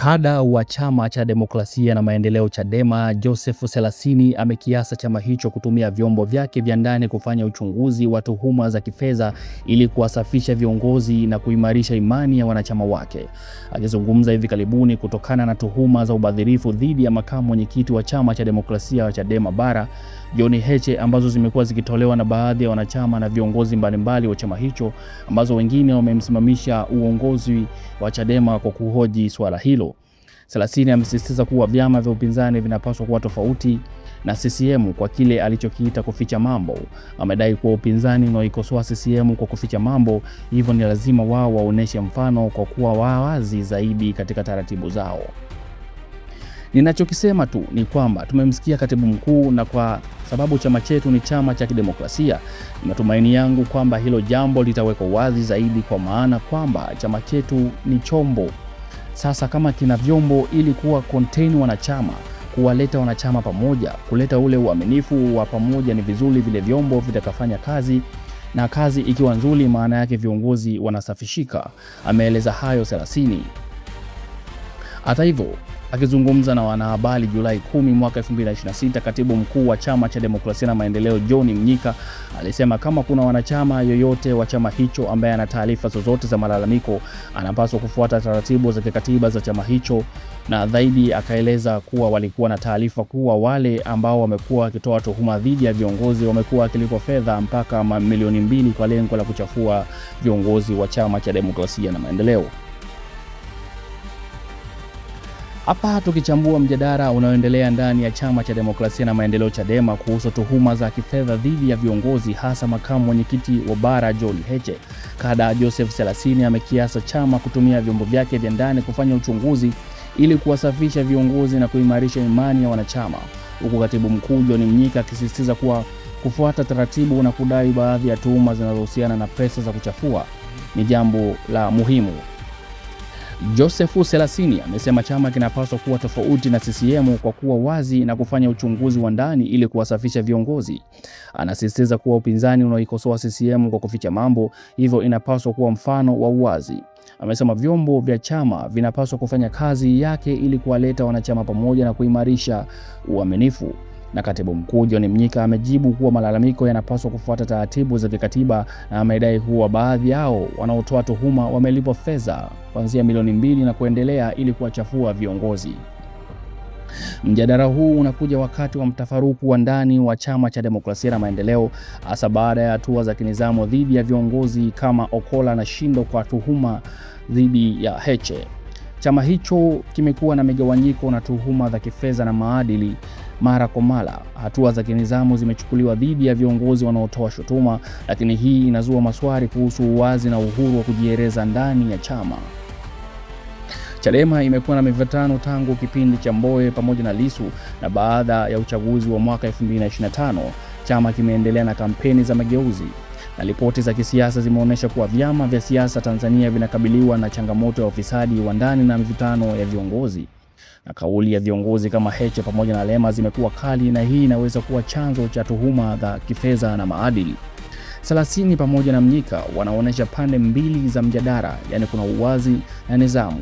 Kada wa Chama cha Demokrasia na Maendeleo Chadema, Joseph Selasini amekiasa chama hicho kutumia vyombo vyake vya ndani kufanya uchunguzi wa tuhuma za kifedha ili kuwasafisha viongozi na kuimarisha imani ya wanachama wake. Akizungumza hivi karibuni kutokana na tuhuma za ubadhirifu dhidi ya makamu mwenyekiti wa Chama cha Demokrasia wa Chadema Bara, John Heche, ambazo zimekuwa zikitolewa na baadhi ya wanachama na viongozi mbalimbali wa chama hicho, ambazo wengine wamemsimamisha uongozi wa Chadema kwa kuhoji swala hilo. Selasini amesisitiza kuwa vyama vya upinzani vinapaswa kuwa tofauti na CCM kwa kile alichokiita kuficha mambo. Amedai kuwa upinzani unaoikosoa CCM kwa kuficha mambo, hivyo ni lazima wao waoneshe mfano kwa kuwa wazi zaidi katika taratibu zao. Ninachokisema tu ni kwamba tumemsikia katibu mkuu, na kwa sababu chama chetu ni chama cha kidemokrasia, ni matumaini yangu kwamba hilo jambo litawekwa wazi zaidi, kwa maana kwamba chama chetu ni chombo. Sasa kama kina vyombo ili kuwa contain wanachama, kuwaleta wanachama pamoja, kuleta ule uaminifu wa pamoja, ni vizuri vile vyombo vitakafanya kazi, na kazi ikiwa nzuri, maana yake viongozi wanasafishika. Ameeleza hayo Selasini. Hata hivyo, akizungumza na wanahabari Julai 10 mwaka 2026, katibu mkuu wa Chama cha Demokrasia na Maendeleo John Mnyika alisema kama kuna wanachama yoyote wa chama hicho ambaye ana taarifa zozote za malalamiko, anapaswa kufuata taratibu za kikatiba za chama hicho, na zaidi akaeleza kuwa walikuwa na taarifa kuwa wale ambao wamekuwa wakitoa tuhuma dhidi ya viongozi wamekuwa wakilipwa fedha mpaka milioni 2 kwa lengo la kuchafua viongozi wa Chama cha Demokrasia na Maendeleo. Hapa tukichambua mjadala unaoendelea ndani ya Chama cha Demokrasia na Maendeleo Chadema kuhusu tuhuma za kifedha dhidi ya viongozi, hasa makamu mwenyekiti wa Bara John Heche, kada Joseph Selasini amekiasa chama kutumia vyombo vyake vya ndani kufanya uchunguzi ili kuwasafisha viongozi na kuimarisha imani ya wanachama, huku katibu mkuu John Mnyika akisisitiza kuwa kufuata taratibu na kudai baadhi ya tuhuma zinazohusiana na pesa za kuchafua ni jambo la muhimu. Joseph Selasini amesema chama kinapaswa kuwa tofauti na CCM kwa kuwa wazi na kufanya uchunguzi wa ndani ili kuwasafisha viongozi. Anasisitiza kuwa upinzani unaoikosoa CCM kwa kuficha mambo, hivyo inapaswa kuwa mfano wa uwazi. Amesema vyombo vya chama vinapaswa kufanya kazi yake ili kuwaleta wanachama pamoja na kuimarisha uaminifu. Na katibu mkuu John Mnyika amejibu kuwa malalamiko yanapaswa kufuata taratibu za kikatiba, na amedai kuwa baadhi yao wanaotoa tuhuma wamelipwa fedha kuanzia milioni 2 na kuendelea ili kuwachafua viongozi. Mjadala huu unakuja wakati wa mtafaruku wa ndani wa Chama cha Demokrasia na Maendeleo, hasa baada ya hatua za kinidhamu dhidi ya viongozi kama Okola na Shindo kwa tuhuma dhidi ya Heche. Chama hicho kimekuwa na migawanyiko na tuhuma za kifedha na maadili mara kwa mara. Hatua za kinidhamu zimechukuliwa dhidi ya viongozi wanaotoa shutuma, lakini hii inazua maswali kuhusu uwazi na uhuru wa kujieleza ndani ya chama. Chadema imekuwa na mivutano tangu kipindi cha Mbowe pamoja na Lissu, na baada ya uchaguzi wa mwaka 2025, chama kimeendelea na kampeni za mageuzi. Na ripoti za kisiasa zimeonyesha kuwa vyama vya siasa Tanzania vinakabiliwa na changamoto ya ufisadi wa ndani na mivutano ya viongozi. Na kauli ya viongozi kama Heche pamoja na Lema zimekuwa kali, na hii inaweza kuwa chanzo cha tuhuma za kifedha na maadili. Selasini pamoja na Mnyika wanaonyesha pande mbili za mjadala, yani kuna uwazi na nidhamu.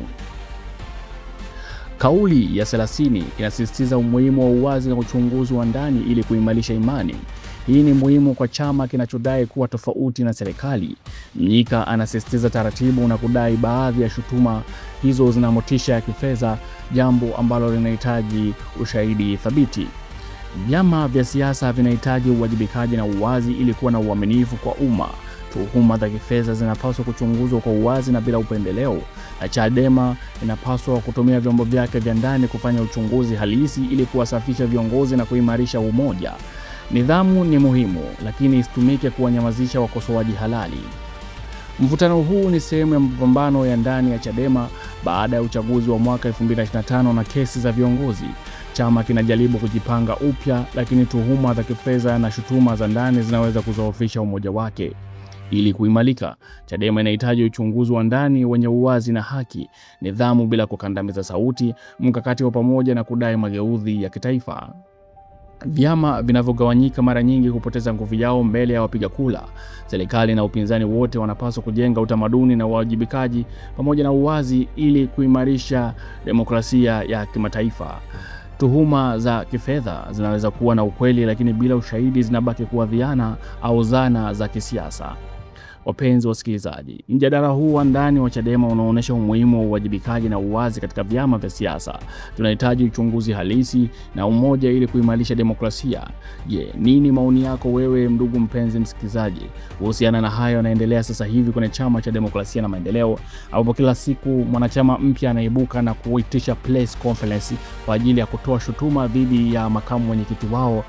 Kauli ya Selasini inasisitiza umuhimu wa uwazi na uchunguzi wa ndani ili kuimarisha imani. Hii ni muhimu kwa chama kinachodai kuwa tofauti na serikali. Mnyika anasisitiza taratibu na kudai baadhi ya shutuma hizo zina motisha ya kifedha, jambo ambalo linahitaji ushahidi thabiti. Vyama vya siasa vinahitaji uwajibikaji na uwazi ili kuwa na uaminifu kwa umma. Tuhuma za kifedha zinapaswa kuchunguzwa kwa uwazi na bila upendeleo, na Chadema inapaswa kutumia vyombo vyake vya ndani kufanya uchunguzi halisi ili kuwasafisha viongozi na kuimarisha umoja. Nidhamu ni muhimu, lakini isitumike kuwanyamazisha wakosoaji halali. Mvutano huu ni sehemu ya mapambano ya ndani ya Chadema baada ya uchaguzi wa mwaka 2025 na kesi za viongozi. Chama kinajaribu kujipanga upya, lakini tuhuma za kifedha na shutuma za ndani zinaweza kuzoofisha umoja wake. Ili kuimarika, Chadema inahitaji uchunguzi wa ndani wenye uwazi na haki, nidhamu bila kukandamiza sauti, mkakati wa pamoja na kudai mageuzi ya kitaifa. Vyama vinavyogawanyika mara nyingi hupoteza nguvu yao mbele ya wapiga kura. Serikali na upinzani wote wanapaswa kujenga utamaduni na uwajibikaji pamoja na uwazi ili kuimarisha demokrasia ya kimataifa. Tuhuma za kifedha zinaweza kuwa na ukweli, lakini bila ushahidi zinabaki kuwa dhana au zana za kisiasa. Wapenzi wasikilizaji, mjadala huu wa ndani wa Chadema unaonyesha umuhimu wa uwajibikaji na uwazi katika vyama vya siasa. Tunahitaji uchunguzi halisi na umoja ili kuimarisha demokrasia. Je, nini maoni yako wewe ndugu mpenzi msikilizaji kuhusiana na hayo yanaendelea sasa hivi kwenye Chama cha Demokrasia na Maendeleo, ambapo kila siku mwanachama mpya anaibuka na kuitisha press conference kwa ajili ya kutoa shutuma dhidi ya makamu mwenyekiti wao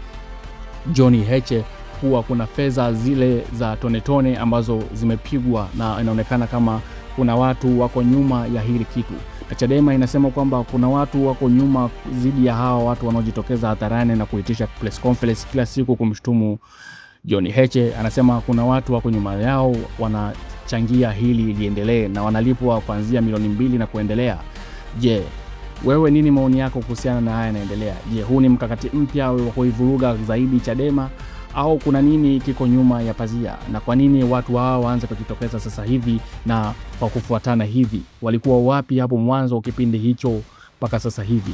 John Heche kuwa kuna fedha zile za tone ambazo zimepigwa na inaonekana kama kuna watu wako nyuma ya hili kitu. Na Chadema inasema kwamba kuna watu wako nyuma zidi ya hawa watu wanaojitokeza hadharani na kuitisha press conference kila siku kumshutumu John Heche. Anasema kuna watu wako nyuma yao wanachangia hili liendelee na wanalipwa kuanzia milioni 2 na kuendelea. Je, wewe nini maoni yako kuhusiana na haya yanaendelea? Je, huu ni mkakati mpya wa kuivuruga zaidi Chadema au kuna nini kiko nyuma ya pazia? Na kwa nini watu hao waanze kujitokeza sasa hivi na kwa kufuatana hivi? Walikuwa wapi hapo mwanzo kipindi hicho mpaka sasa hivi?